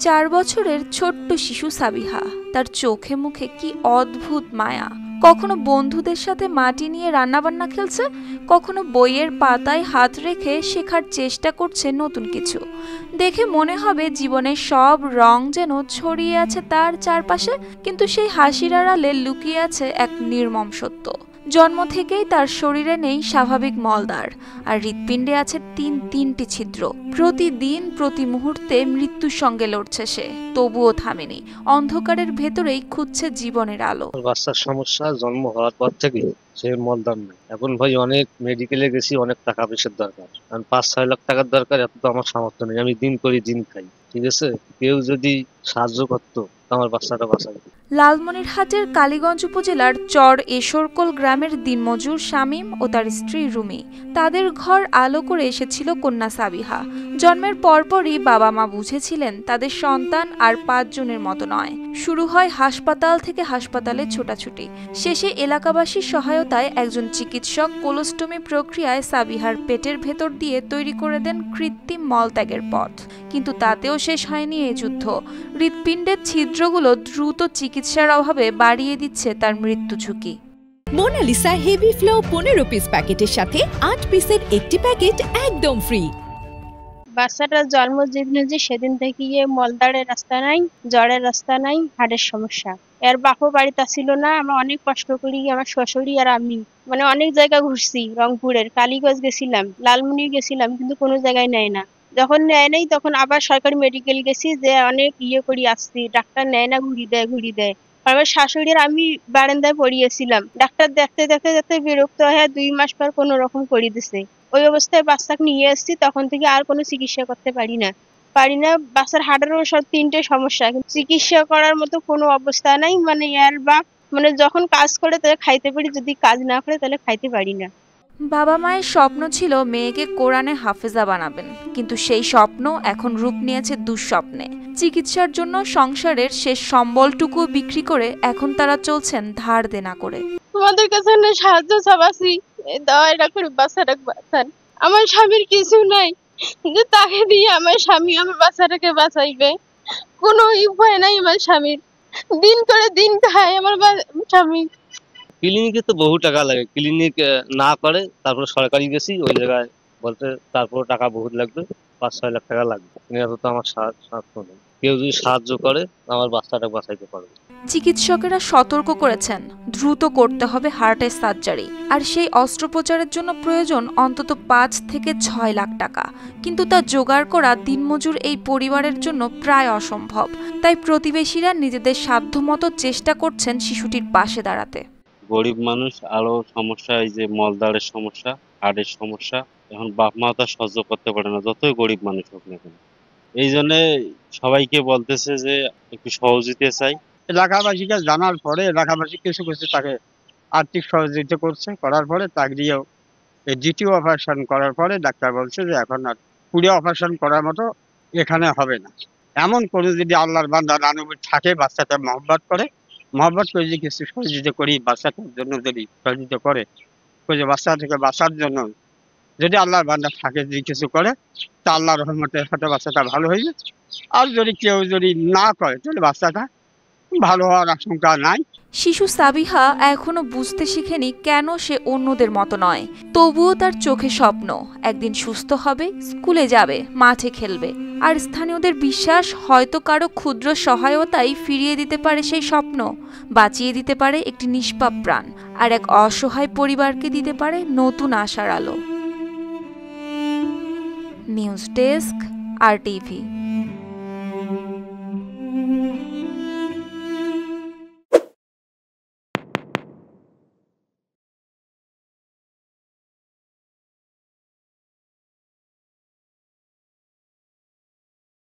4 বছরের ছোট্ট শিশু সাবিহা, তার চোখে মুখে কি অদ্ভুত মায়া। কখনো বন্ধুদের সাথে মাটি নিয়ে রান্নাবান্না খেলছে, কখনো বইয়ের পাতায় হাত রেখে শেখার চেষ্টা করছে নতুন কিছু। দেখে মনে হবে জীবনের সব রং যেন ছড়িয়ে আছে তার চারপাশে, কিন্তু সেই হাসির আড়ালে লুকিয়ে আছে এক নির্মম সত্য। জন্ম থেকেই তার শরীরে নেই স্বাভাবিক মলদ্বার, আর হৃৎপিণ্ডে আছে তিনটি ছিদ্র। প্রতিদিন প্রতি মুহূর্তে মৃত্যুর সঙ্গে লড়ছে সে, তবুও থামেনি। অন্ধকারের ভেতরেই খুঁজছে জীবনের আলো। বাচ্চার সমস্যা জন্ম হওয়ার পর থেকে সে মলদ্বার নেই। এখন ভাই অনেক মেডিকেলে গেছি, অনেক টাকা পয়সার দরকার, কারণ 5-6 লাখ টাকার দরকার। এত তো আমার সামর্থ্য নেই, আমি দিন করি দিন খাই। ঠিক আছে, কেউ যদি সাহায্য করতো আমার বাচ্চাটা বাঁচাবে। লালমনিরহাটের কালীগঞ্জ উপজেলার চর এশরকোল গ্রামের দিনমজুর শামীম ও তার স্ত্রী রুমি, তাদের ঘর আলো করে এসেছিল কন্যা সাবিহা। জন্মের পরপরই বাবা মা বুঝেছিলেন তাদের সন্তান আর 5 জনের মতো নয়। শুরু হয় হাসপাতাল থেকে হাসপাতালে ছোটাছুটি। শেষে এলাকাবাসীর সহায়তায় একজন চিকিৎসক কোলোস্টমি প্রক্রিয়ায় সাবিহার পেটের ভেতর দিয়ে তৈরি করে দেন কৃত্রিম মলত্যাগের পথ। কিন্তু তাতেও শেষ হয়নি এই যুদ্ধ। হৃৎপিণ্ডের ছিদ্রগুলো দ্রুত চিকিৎসার অভাবে বাড়িয়ে দিচ্ছে তার মৃত্যু ঝুঁকি। মোনালিসা হেভি ফ্লো 15 পিস প্যাকেটের সাথে 8 পিসের একটি প্যাকেট একদম ফ্রি। বাচ্চাটার জন্ম যেদিন সেদিন থেকে মলদ্বারের রাস্তা নাই, জ্বরের রাস্তা নাই, হাড়ের সমস্যা। এর বাপও বাড়িতে ছিল না। আমরা অনেক কষ্ট করি, আমার শ্বশুরি আর আমি অনেক জায়গা ঘুরছি। রংপুরের কালীগঞ্জ গেছিলাম, লালমনি গেছিলাম, কিন্তু কোনো জায়গায় নেয় না। যখন নেয় নাই তখন আবার সরকারি মেডিকেল গেছি, যে অনেক করি আসছি, ডাক্তার নেয় না, ঘুরি দেয়। আমার শাশুড়ি আর আমি বারান্দায় পড়িয়েছিলাম। ডাক্তার দেখতে দেখতে দেখতে বিরক্ত হয়ে 2 মাস পর কোনো রকম করে দিছে। ওই অবস্থায় বাচ্চাকে নিয়ে এসেছি, তখন থেকে আর কোনো চিকিৎসা করতে পারি না। বাচ্চার হাড়েরও সব 3টে সমস্যা, চিকিৎসা করার মতো কোনো অবস্থা নাই। এর বাপ যখন কাজ করে তাহলে খাইতে পারি, যদি কাজ না করে তাহলে খাইতে পারি না। বাবা মায়ের স্বপ্ন ছিল মেয়েকে কোরআনে হাফেজা বানাবেন, কিন্তু সেই স্বপ্ন এখন রূপ নিয়েছে দুঃস্বপ্নে। চিকিৎসার জন্য সংসারের শেষ সম্বলটুকু বিক্রি করে এখন তারা চলছেন ধার দেনা করে। তোমাদের কাছে সাহায্য চাচ্ছি, দয়া করে বাচ্চাটাকে বাঁচান। আমার স্বামীর কিছু নাই, কিন্তু তাকে দিয়ে আমার স্বামী আমার বাচ্চাটাকে বাঁচাইবে। কোনো উপায় নাই আমার স্বামীর। দিন করে দিন খায় আমার স্বামী। ক্লিনিকে তো বহু টাকা লাগে, ক্লিনিক না করে তারপর সরকারি গেছি, ওই জায়গায় বলতে তারপর টাকা বহুত লাগবে, 5-6 লাখ টাকা লাগবে। এত তো আমার সাধ্য নেই। কেউ যদি সাহায্য করে আমার বাচ্চাটা বাঁচাইতে পারবে। চিকিৎসকেরা সতর্ক করেছেন দ্রুত করতে হবে হার্টের সার্জারি, আর সেই অস্ত্রোপচারের জন্য প্রয়োজন অন্তত 5 থেকে 6 লাখ টাকা। কিন্তু তা জোগাড় করা দিনমজুর এই পরিবারের জন্য প্রায় অসম্ভব। তাই প্রতিবেশীরা নিজেদের সাধ্যমতো চেষ্টা করছেন শিশুটির পাশে দাঁড়াতে। গরিব মানুষ, আরো সমস্যা, এই যে মলদ্বারের সমস্যা, হাড়ের সমস্যা, এখন বাপ মা তা সহ্য করতে পারে না, যতই গরিব মানুষ হোক না কেন। এই জন্য সবাইকে বলতেছে যে একটু সহযোগিতা চাই। এলাকাবাসীকে জানার পরে এলাকাবাসী কিছু কিছু তাকে আর্থিক সহযোগিতা করছে, করার পরে তাগড়িয়েও দ্বিতীয় অপারেশন করার পরে ডাক্তার বলছে যে এখন আর পুরো অপারেশন করার মতো এখানে হবে না। এমন করে যদি আল্লাহর বান্দা রানুবির থাকে, বাচ্চাটা মহব্বত করে যদি কিছু সহযোগিতা করি, বাচ্চাটার জন্য যদি সহযোগিতা করে, বাচ্চা থেকে বাঁচার জন্য যদি আল্লাহর বান্দা থাকে, যদি কিছু করে, তা আল্লাহর রহমতের সাথে বাচ্চাটা ভালো হয়ে যায়। আর যদি কেউ যদি না করে তাহলে বাচ্চাটা ভালো হওয়ার আশঙ্কা নাই। শিশু সাবিহা এখনো বুঝতে শিখেনি কেন সে অন্যদের মতো নয়। তবুও তার চোখে স্বপ্ন, একদিন সুস্থ হবে, স্কুলে যাবে, মাঠে খেলবে। আর স্থানীয়দের বিশ্বাস হয়তো কারো ক্ষুদ্র সহায়তাই ফিরিয়ে দিতে পারে সেই স্বপ্ন, বাঁচিয়ে দিতে পারে একটি নিষ্পাপ প্রাণ, আর এক অসহায় পরিবারকে দিতে পারে নতুন আশার আলো। News desk, RTV।